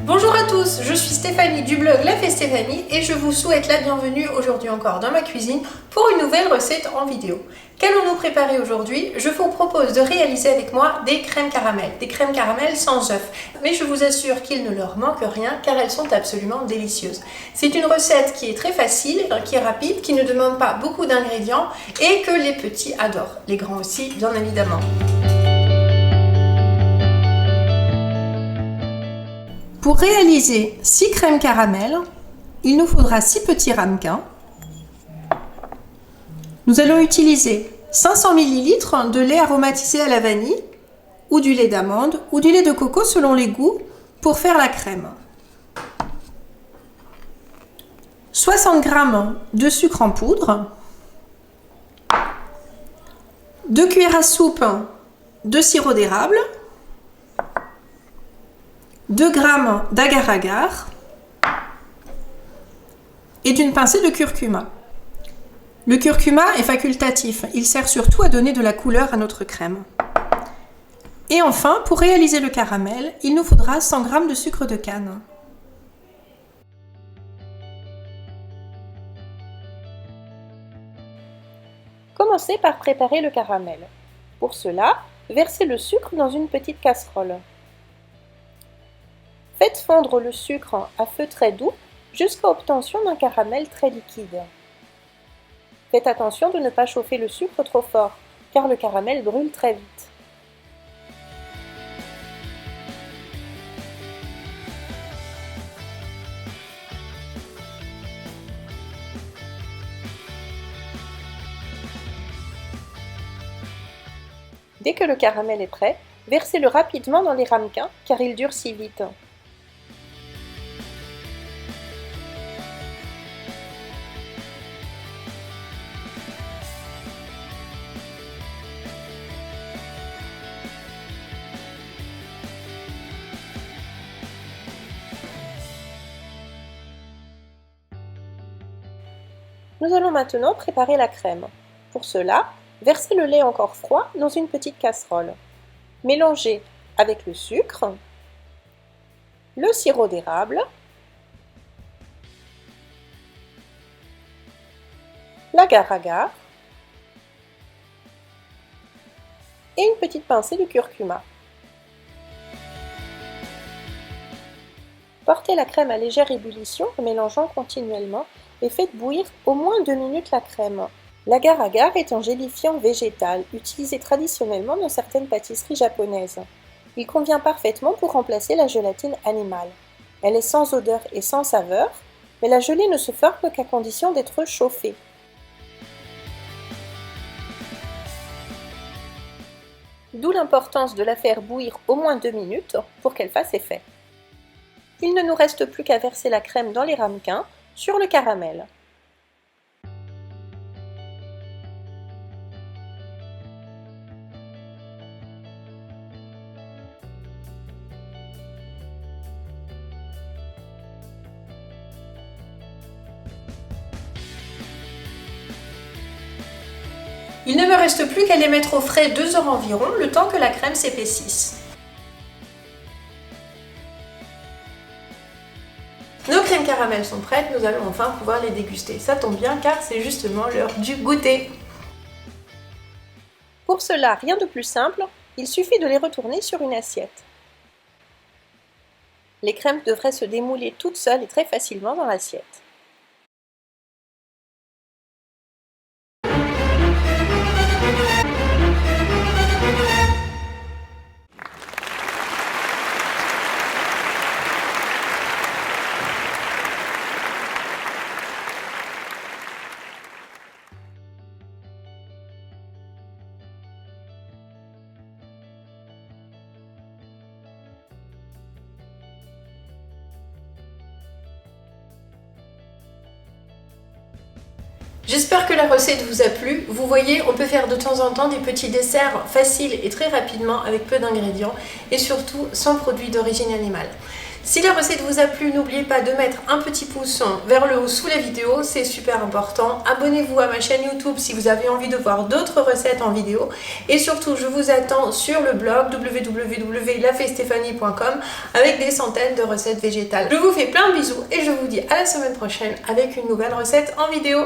Bonjour à tous, je suis Stéphanie du blog La Fée Stéphanie et je vous souhaite la bienvenue aujourd'hui encore dans ma cuisine pour une nouvelle recette en vidéo. Qu'allons-nous préparer aujourd'hui? Je vous propose de réaliser avec moi des crèmes caramel sans œufs. Mais je vous assure qu'il ne leur manque rien car elles sont absolument délicieuses. C'est une recette qui est très facile, qui est rapide, qui ne demande pas beaucoup d'ingrédients et que les petits adorent. Les grands aussi, bien évidemment. Pour réaliser 6 crèmes caramel, il nous faudra 6 petits ramequins. Nous allons utiliser 500 ml de lait aromatisé à la vanille ou du lait d'amande ou du lait de coco selon les goûts pour faire la crème. 60 g de sucre en poudre, 2 cuillères à soupe de sirop d'érable, 2 g d'agar-agar et d'une pincée de curcuma. Le curcuma est facultatif, il sert surtout à donner de la couleur à notre crème. Et enfin, pour réaliser le caramel, il nous faudra 100 g de sucre de canne. Commencez par préparer le caramel. Pour cela, versez le sucre dans une petite casserole. Faites fondre le sucre à feu très doux jusqu'à obtention d'un caramel très liquide. Faites attention de ne pas chauffer le sucre trop fort, car le caramel brûle très vite. Dès que le caramel est prêt, versez-le rapidement dans les ramequins, car il durcit vite. Nous allons maintenant préparer la crème. Pour cela, versez le lait encore froid dans une petite casserole. Mélangez avec le sucre, le sirop d'érable, l'agar-agar et une petite pincée de curcuma. Portez la crème à légère ébullition en mélangeant continuellement et faites bouillir au moins 2 minutes la crème. L'agar-agar est un gélifiant végétal utilisé traditionnellement dans certaines pâtisseries japonaises. Il convient parfaitement pour remplacer la gélatine animale. Elle est sans odeur et sans saveur, mais la gelée ne se forme qu'à condition d'être chauffée. D'où l'importance de la faire bouillir au moins 2 minutes pour qu'elle fasse effet. Il ne nous reste plus qu'à verser la crème dans les ramequins sur le caramel. Il ne me reste plus qu'à les mettre au frais 2 heures environ, le temps que la crème s'épaississe. Nos crèmes caramel sont prêtes, nous allons enfin pouvoir les déguster. Ça tombe bien car c'est justement l'heure du goûter. Pour cela, rien de plus simple, il suffit de les retourner sur une assiette. Les crèmes devraient se démouler toutes seules et très facilement dans l'assiette. J'espère que la recette vous a plu. Vous voyez, on peut faire de temps en temps des petits desserts faciles et très rapidement avec peu d'ingrédients et surtout sans produits d'origine animale. Si la recette vous a plu, n'oubliez pas de mettre un petit pouce vers le haut sous la vidéo, c'est super important. Abonnez-vous à ma chaîne YouTube si vous avez envie de voir d'autres recettes en vidéo. Et surtout, je vous attends sur le blog www.lafeststephanie.com avec des centaines de recettes végétales. Je vous fais plein de bisous et je vous dis à la semaine prochaine avec une nouvelle recette en vidéo.